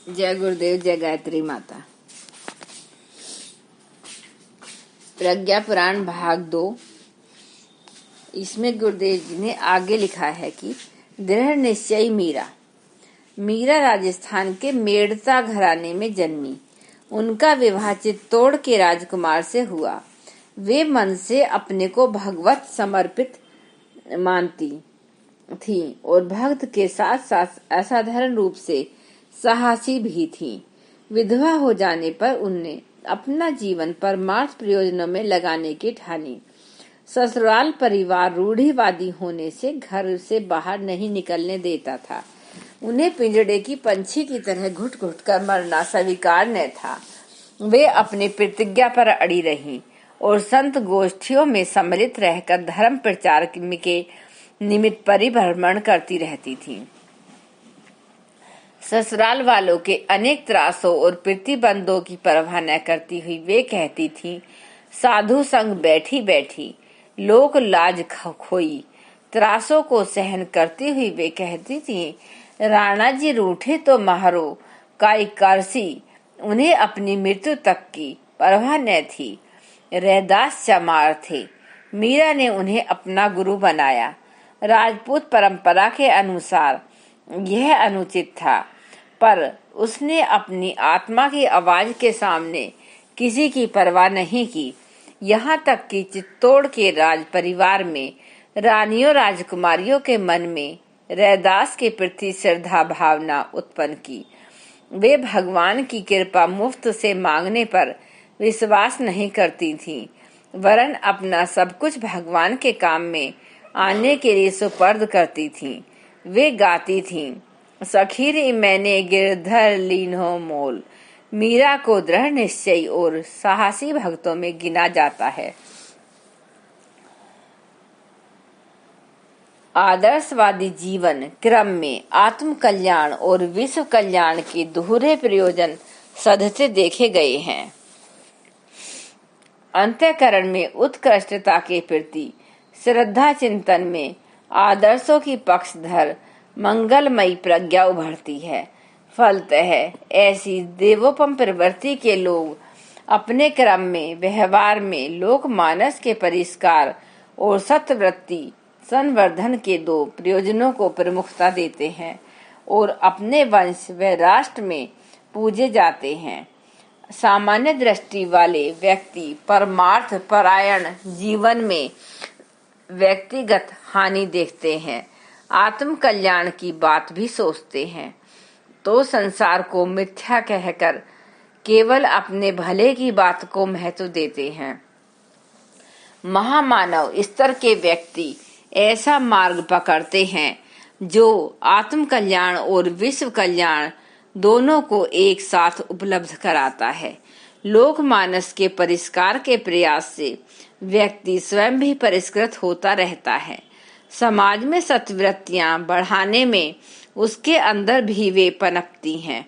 जय गुरुदेव, जय गायत्री माता। प्रज्ञा पुराण भाग 2। इसमें गुरुदेव जी ने आगे लिखा है कि दृढ़ निश्चयी मीरा राजस्थान के मेड़ता घराने में जन्मी। उनका विवाह चित्तौड़ के राजकुमार से हुआ। वे मन से अपने को भगवत समर्पित मानती थी और भक्त के साथ साथ असाधारण रूप से साहसी भी थी। विधवा हो जाने पर उनने अपना जीवन परमार्थ प्रयोजनों में लगाने की ठानी। ससुराल परिवार रूढ़िवादी होने से घर से बाहर नहीं निकलने देता था। उन्हें पिंजड़े की पंछी की तरह घुट घुट कर मरना स्वीकार न था। वे अपनी प्रतिज्ञा पर अड़ी रहीं और संत गोष्ठियों में सम्मिलित रहकर धर्म प्रचार के निमित्त परिभ्रमण करती रहती थीं। ससुराल वालों के अनेक त्रासों और प्रतिबंधों की परवाह न करती हुई वे कहती थीं, साधु संग बैठी बैठी लोक लाज खोई। त्रासों को सहन करती हुई वे कहती थीं, राणा जी रूठे तो मारो काई करसी। उन्हें अपनी मृत्यु तक की परवाह न थी। रैदास चमार थे। मीरा ने उन्हें अपना गुरु बनाया। राजपूत परंपरा के अनुसार यह अनुचित था, पर उसने अपनी आत्मा की आवाज के सामने किसी की परवाह नहीं की। यहाँ तक कि चित्तौड़ के राज परिवार में रानियों राजकुमारियों के मन में रैदास के प्रति श्रद्धा भावना उत्पन्न की। वे भगवान की कृपा मुफ्त से मांगने पर विश्वास नहीं करती थीं, वरन अपना सब कुछ भगवान के काम में आने के लिए सुपर्द करती थीं। वे गाती थीं, सखी रे मैंने गिरधर लीन्हो मोल। मीरा को दृढ़ निश्चयी और साहसी भक्तों में गिना जाता है। आदर्शवादी जीवन क्रम में आत्म कल्याण और विश्व कल्याण के दोहरे प्रयोजन सधते देखे गए हैं। अंतःकरण में उत्कृष्टता के प्रति श्रद्धा, चिंतन में आदर्शों की पक्षधर मंगलमयी प्रज्ञा उभरती है। फलतः ऐसी देवोपम प्रवृत्ति के लोग अपने क्रम में व्यवहार में लोकमानस के परिष्कार और सत्वृत्ति संवर्धन के दो प्रयोजनों को प्रमुखता देते हैं और अपने वंश व राष्ट्र में पूजे जाते हैं। सामान्य दृष्टि वाले व्यक्ति परमार्थ परायण जीवन में व्यक्तिगत हानि देखते हैं, आत्म कल्याण की बात भी सोचते हैं, तो संसार को मिथ्या कहकर केवल अपने भले की बात को महत्व देते हैं। महामानव स्तर के व्यक्ति ऐसा मार्ग पकड़ते हैं जो आत्म कल्याण और विश्व कल्याण दोनों को एक साथ उपलब्ध कराता है। लोकमानस के परिष्कार के प्रयास से व्यक्ति स्वयं भी परिष्कृत होता रहता है। समाज में सत्वृत्तियां बढ़ाने में उसके अंदर भी वे पनपती हैं।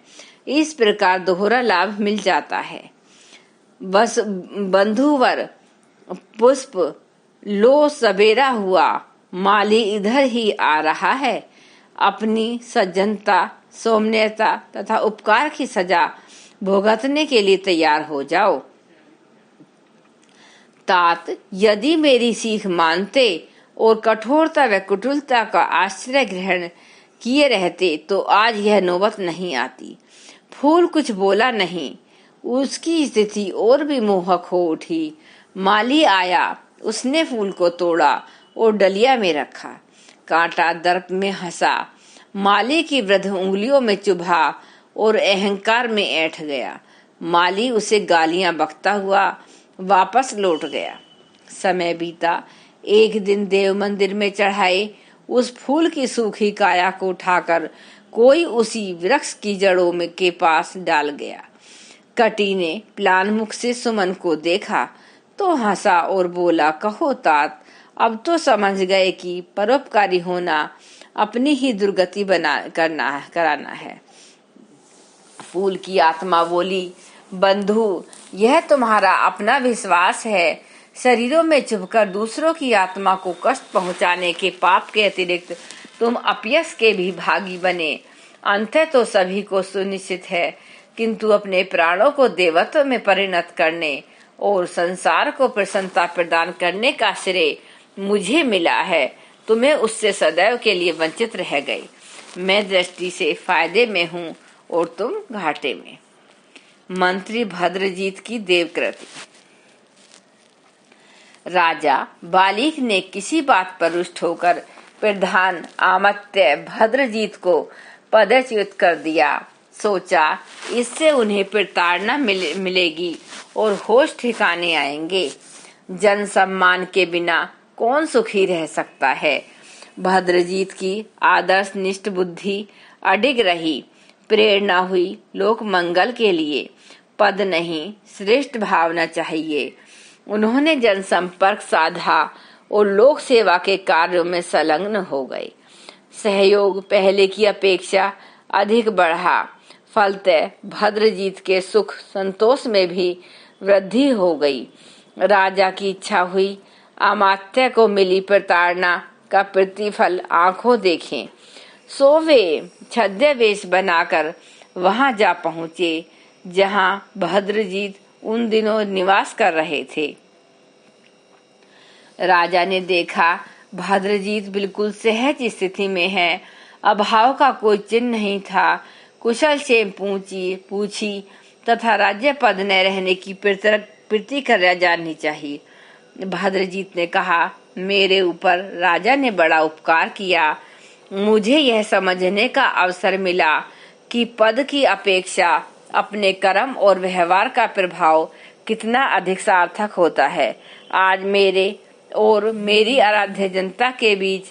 इस प्रकार दोहरा लाभ मिल जाता है। बस बंधुवर पुष्प लो सवेरा हुआ, माली इधर ही आ रहा है। अपनी सज्जनता, सौम्यता तथा उपकार की सजा भुगतने के लिए तैयार हो जाओ। तात यदि मेरी सीख मानते और कठोरता व कुटिलता का आश्रय ग्रहण किए रहते तो आज यह नौबत नहीं आती। फूल कुछ बोला नहीं, उसकी स्थिति और भी मोहक हो उठी। माली आया, उसने फूल को तोड़ा और डलिया में रखा। कांटा दर्प में हंसा, माली की वृद्ध उंगलियों में चुभा और अहंकार में ऐंठ गया। माली उसे गालियां बकता हुआ वापस लौट गया। समय बीता। एक दिन देव मंदिर में चढ़ाए उस फूल की सूखी काया को उठाकर कोई उसी वृक्ष की जड़ों में के पास डाल गया। कटी ने प्लान मुख से सुमन को देखा तो हंसा और बोला, कहो तात, अब तो समझ गए कि परोपकारी होना अपनी ही दुर्गति कराना है। फूल की आत्मा बोली, बंधु, यह तुम्हारा अपना विश्वास है। शरीरों में चुभकर दूसरों की आत्मा को कष्ट पहुंचाने के पाप के अतिरिक्त तुम अपयश के भी भागी बने अंतः तो सभी को सुनिश्चित है, किंतु अपने प्राणों को देवत्व में परिणत करने और संसार को प्रसन्नता प्रदान करने का श्रेय मुझे मिला है। तुम्हें उससे सदैव के लिए वंचित रह गई। मैं दृष्टि से फायदे में हूँ और तुम घाटे में। मंत्री भद्रजीत की देवकृति। राजा बालीक ने किसी बात पर रुष्ट होकर प्रधान अमात्य भद्रजीत को पदच्युत कर दिया। सोचा इससे उन्हें प्रताड़ना मिलेगी और होश ठिकाने आएंगे। जन सम्मान के बिना कौन सुखी रह सकता है। भद्रजीत की आदर्शनिष्ठ बुद्धि अडिग रही। प्रेरणा हुई लोक मंगल के लिए। पद नहीं, श्रेष्ठ भावना चाहिए। उन्होंने जनसंपर्क साधा और लोक सेवा के कार्यों में संलग्न हो गए। सहयोग पहले की अपेक्षा अधिक बढ़ा। फलतः भद्रजीत के सुख संतोष में भी वृद्धि हो गई। राजा की इच्छा हुई अमात्य को मिली प्रताड़ना का प्रतिफल आंखों देखें। सो वे छद्मवेश बनाकर वहां जा पहुंचे जहां भद्रजीत उन दिनों निवास कर रहे थे। राजा ने देखा भद्रजीत बिल्कुल सहज स्थिति में है। अभाव का कोई चिन्ह नहीं था। कुशल से पूछी तथा राज्य पद न रहने की प्रतिक्रिया जाननी चाहिए। भद्रजीत ने कहा, मेरे ऊपर राजा ने बड़ा उपकार किया। मुझे यह समझने का अवसर मिला कि पद की अपेक्षा अपने कर्म और व्यवहार का प्रभाव कितना अधिक सार्थक होता है। आज मेरे और मेरी आराध्य जनता के बीच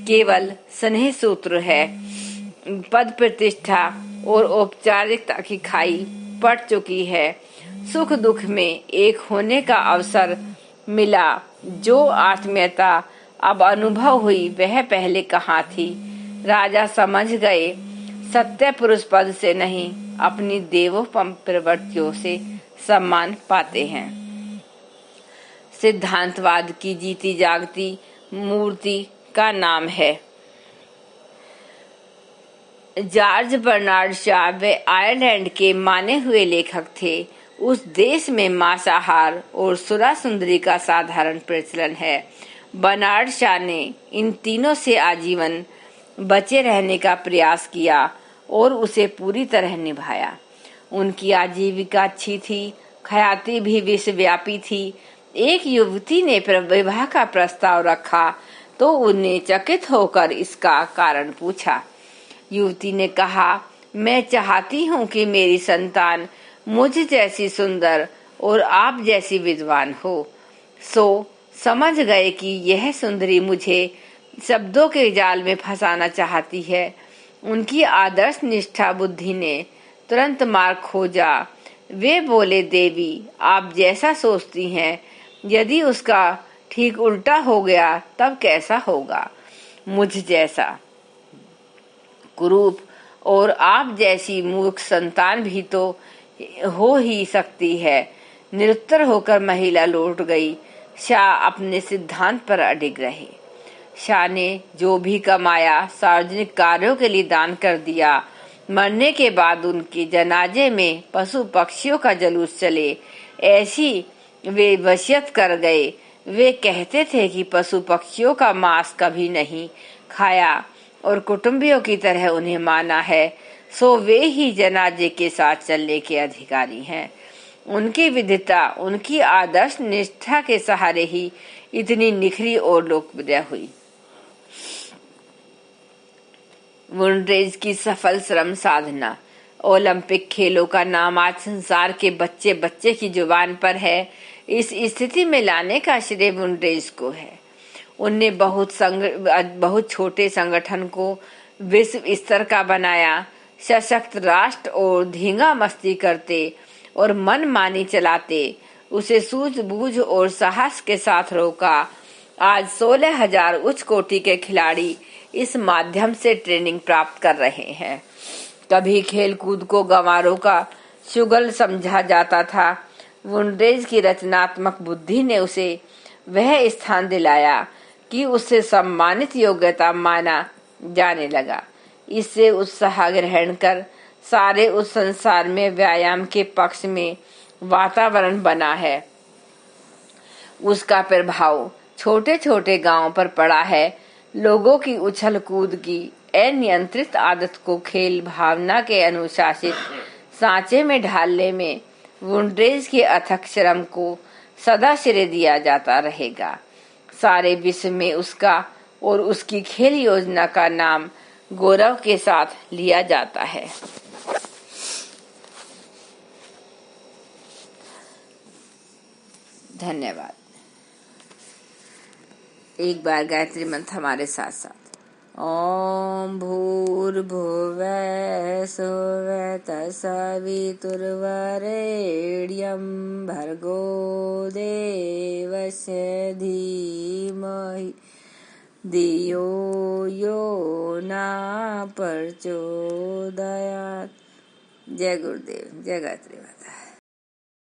केवल स्नेह सूत्र है। पद प्रतिष्ठा और औपचारिकता की खाई पड़ चुकी है। सुख दुख में एक होने का अवसर मिला। जो आत्मीयता अब अनुभव हुई वह पहले कहाँ थी। राजा समझ गए सत्य पुरुष पद से नहीं अपनी देवोपम प्रवृत्तियों से सम्मान पाते हैं। सिद्धांतवाद की जीती जागती मूर्ति का नाम है। जॉर्ज बर्नार्ड शॉ वे आयरलैंड के माने हुए लेखक थे। उस देश में मांसाहार और सुरा सुंदरी का साधारण प्रचलन है। बर्नार्ड शॉ ने इन तीनों से आजीवन बचे रहने का प्रयास किया और उसे पूरी तरह निभाया। उनकी आजीविका अच्छी थी, ख्याति भी विश्वव्यापी थी। एक युवती ने विवाह का प्रस्ताव रखा तो उन्हें चकित होकर इसका कारण पूछा। युवती ने कहा, मैं चाहती हूँ कि मेरी संतान मुझ जैसी सुंदर और आप जैसी विद्वान हो। सो समझ गए कि यह सुंदरी मुझे शब्दों के जाल में फंसाना चाहती है। उनकी आदर्श निष्ठा बुद्धि ने तुरंत मार्ग खोजा। वे बोले, देवी आप जैसा सोचती हैं, यदि उसका ठीक उल्टा हो गया तब कैसा होगा। मुझ जैसा कुरूप और आप जैसी मूर्ख संतान भी तो हो ही सकती है। निरुत्तर होकर महिला लौट गई। शाह अपने सिद्धांत पर अडिग रहे। शाह ने जो भी कमाया सार्वजनिक कार्यों के लिए दान कर दिया। मरने के बाद उनके जनाजे में पशु पक्षियों का जुलूस चले, ऐसी वे वसीयत कर गए। वे कहते थे कि पशु पक्षियों का मांस कभी नहीं खाया और कुटुंबियों की तरह उन्हें माना है। सो वे ही जनाजे के साथ चलने के अधिकारी हैं। उनकी विद्वता, उनकी आदर्श निष्ठा के सहारे ही इतनी निखरी और लोकप्रिय हुई। वुंडरेज की सफल श्रम साधना। ओलंपिक खेलों का नाम आज संसार के बच्चे बच्चे की जुबान पर है। इस स्थिति में लाने का श्रेय वुंडरेज को है। उनने बहुत छोटे संगठन को विश्व स्तर का बनाया। सशक्त राष्ट्र और धींगा मस्ती करते और मनमानी चलाते उसे सूझबूझ और साहस के साथ रोका। आज 16,000 उच्च कोटि के खिलाड़ी इस माध्यम से ट्रेनिंग प्राप्त कर रहे हैं। कभी खेलकूद को गंवारों का शुगल समझा जाता था। वुंडरेज की रचनात्मक बुद्धि ने उसे वह स्थान दिलाया कि उससे सम्मानित योग्यता माना जाने लगा। इससे उत्साह ग्रहण कर सारे उस संसार में व्यायाम के पक्ष में वातावरण बना है। उसका प्रभाव छोटे छोटे गांवों पर पड़ा है। लोगों की उछल कूद की अनियंत्रित आदत को खेल भावना के अनुशासित सांचे में ढालने में वुंड्रेज के अथक श्रम को सदा श्रेय दिया जाता रहेगा। सारे विश्व में उसका और उसकी खेल योजना का नाम गौरव के साथ लिया जाता है। धन्यवाद। एक बार गायत्री मंत्र हमारे साथ साथ। ओम भूर्भुवः स्वः तत्सवितुर्वरेण्यं भर्गो देवस्य धीमहि धियो यो न प्रचोदयात्। जय गुरुदेव, जय गायत्री माता।